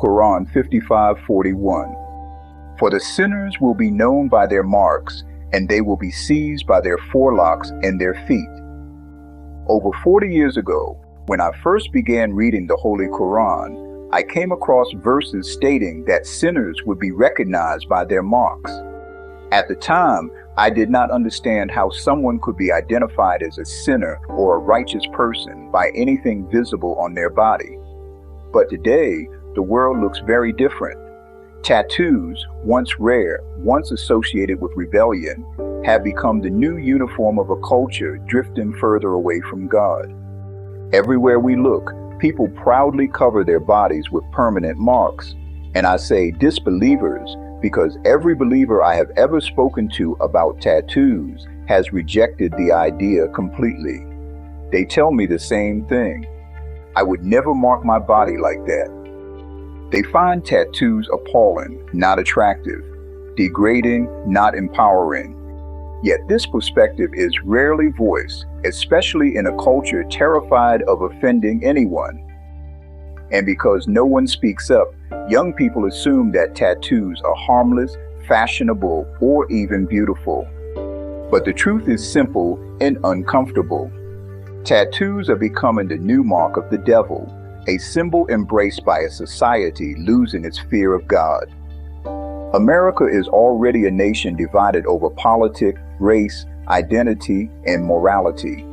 Quran 55:41. For the sinners will be known by their marks, and they will be seized by their forelocks and their feet. Over 40 years ago, when I first began reading the Holy Quran, I came across verses stating that sinners would be recognized by their marks. At the time, I did not understand how someone could be identified as a sinner or a righteous person by anything visible on their body. But today, the world looks very different. Tattoos, once rare, once associated with rebellion, have become the new uniform of a culture drifting further away from God. Everywhere we look, people proudly cover their bodies with permanent marks. And I say disbelievers because every believer I have ever spoken to about tattoos has rejected the idea completely. They tell me the same thing. I would never mark my body like that. They find tattoos appalling, not attractive, degrading, not empowering. Yet this perspective is rarely voiced, especially in a culture terrified of offending anyone. And because no one speaks up, young people assume that tattoos are harmless, fashionable, or even beautiful. But the truth is simple and uncomfortable. Tattoos are becoming the new mark of the devil, a symbol embraced by a society losing its fear of God. America is already a nation divided over politics, race, identity, and morality.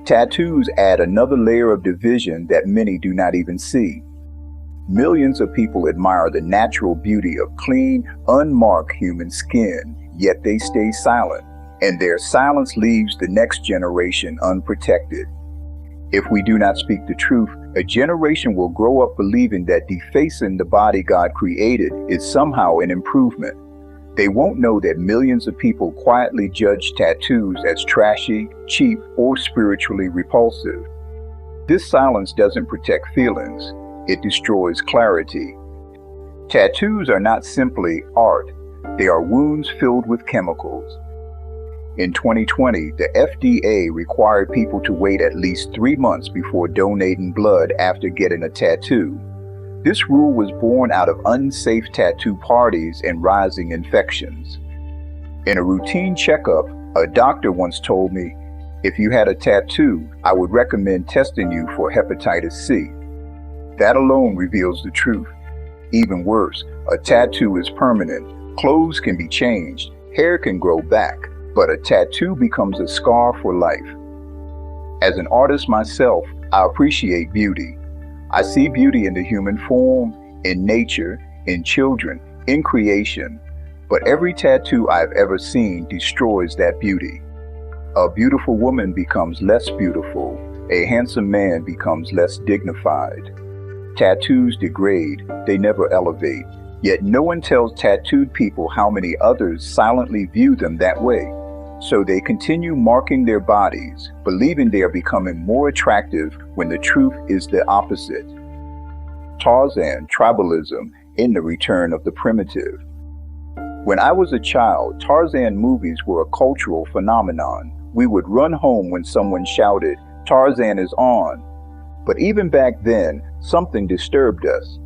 Tattoos add another layer of division that many do not even see. Millions of people admire the natural beauty of clean, unmarked human skin, yet they stay silent, and their silence leaves the next generation unprotected. If we do not speak the truth, a generation will grow up believing that defacing the body God created is somehow an improvement. They won't know that millions of people quietly judge tattoos as trashy, cheap, or spiritually repulsive. This silence doesn't protect feelings, it destroys clarity. Tattoos are not simply art, they are wounds filled with chemicals. In 2020, the FDA required people to wait at least 3 months before donating blood after getting a tattoo. This rule was born out of unsafe tattoo parties and rising infections. In a routine checkup, a doctor once told me, "If you had a tattoo, I would recommend testing you for hepatitis C." That alone reveals the truth. Even worse, a tattoo is permanent. Clothes can be changed, hair can grow back, but a tattoo becomes a scar for life. As an artist myself, I appreciate beauty. I see beauty in the human form, in nature, in children, in creation. But every tattoo I've ever seen destroys that beauty. A beautiful woman becomes less beautiful. A handsome man becomes less dignified. Tattoos degrade, they never elevate. Yet no one tells tattooed people how many others silently view them that way. So they continue marking their bodies, believing they are becoming more attractive when the truth is the opposite. Tarzan, tribalism, in the return of the primitive. When I was a child, Tarzan movies were a cultural phenomenon. We would run home when someone shouted, "Tarzan is on." But even back then, something disturbed us.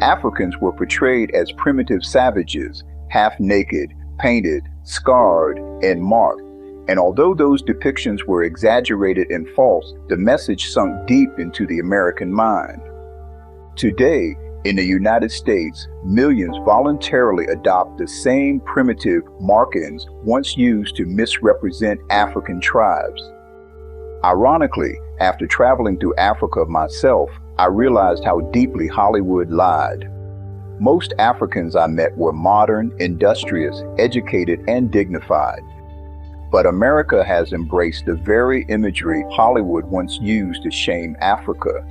Africans were portrayed as primitive savages, half naked, painted, scarred, and marked. And although those depictions were exaggerated and false, the message sunk deep into the American mind. Today, in the United States, millions voluntarily adopt the same primitive markings once used to misrepresent African tribes. Ironically, after traveling through Africa myself, I realized how deeply Hollywood lied. Most Africans I met were modern, industrious, educated, and dignified. But America has embraced the very imagery Hollywood once used to shame Africa.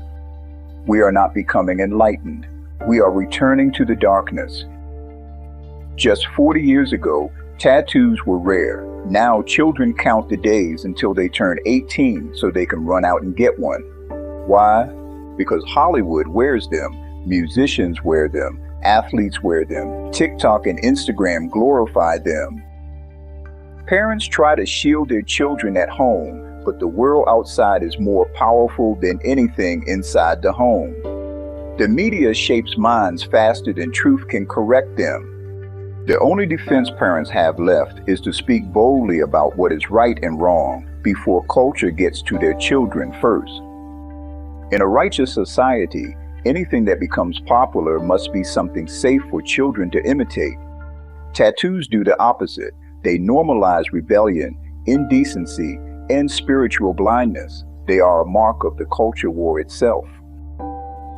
We are not becoming enlightened. We are returning to the darkness. Just 40 years ago, tattoos were rare. Now children count the days until they turn 18 so they can run out and get one. Why? Because Hollywood wears them, musicians wear them, athletes wear them, TikTok and Instagram glorify them. Parents try to shield their children at home, but the world outside is more powerful than anything inside the home. The media shapes minds faster than truth can correct them. The only defense parents have left is to speak boldly about what is right and wrong before culture gets to their children first. In a righteous society, anything that becomes popular must be something safe for children to imitate. Tattoos do the opposite. They normalize rebellion, indecency, and spiritual blindness. They are a mark of the culture war itself.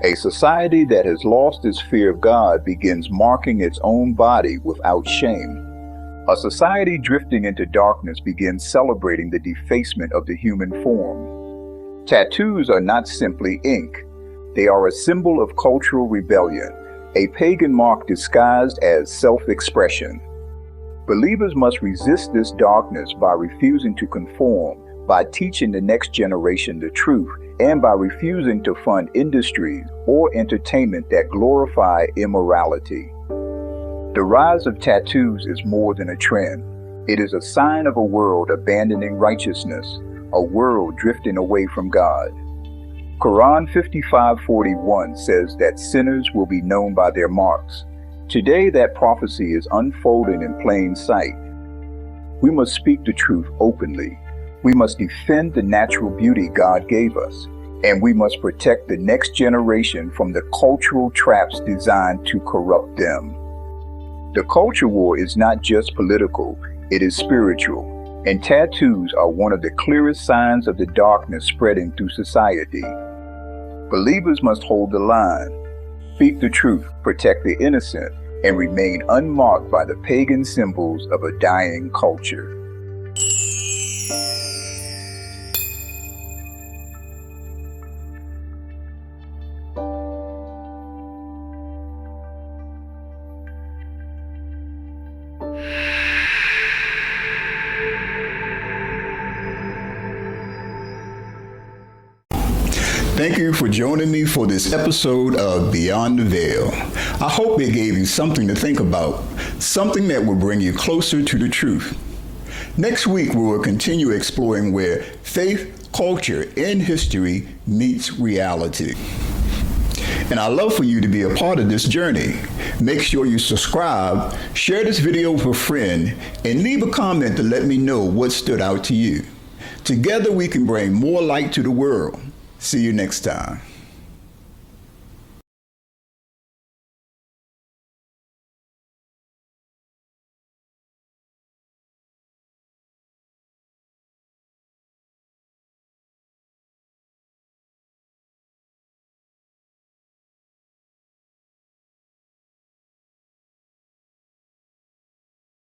A society that has lost its fear of God begins marking its own body without shame. A society drifting into darkness begins celebrating the defacement of the human form. Tattoos are not simply ink. They are a symbol of cultural rebellion, a pagan mark disguised as self-expression. Believers must resist this darkness by refusing to conform, by teaching the next generation the truth, and by refusing to fund industries or entertainment that glorify immorality. The rise of tattoos is more than a trend. It is a sign of a world abandoning righteousness, a world drifting away from God. Quran 55:41 says that sinners will be known by their marks. Today that prophecy is unfolding in plain sight. We must speak the truth openly. We must defend the natural beauty God gave us, and we must protect the next generation from the cultural traps designed to corrupt them. The culture war is not just political, it is spiritual, and tattoos are one of the clearest signs of the darkness spreading through society. Believers must hold the line, speak the truth, protect the innocent, and remain unmarked by the pagan symbols of a dying culture. Thank you for joining me for this episode of Beyond the Veil. I hope it gave you something to think about, something that will bring you closer to the truth. Next week, we will continue exploring where faith, culture, and history meets reality. And I'd love for you to be a part of this journey. Make sure you subscribe, share this video with a friend, and leave a comment to let me know what stood out to you. Together, we can bring more light to the world. See you next time.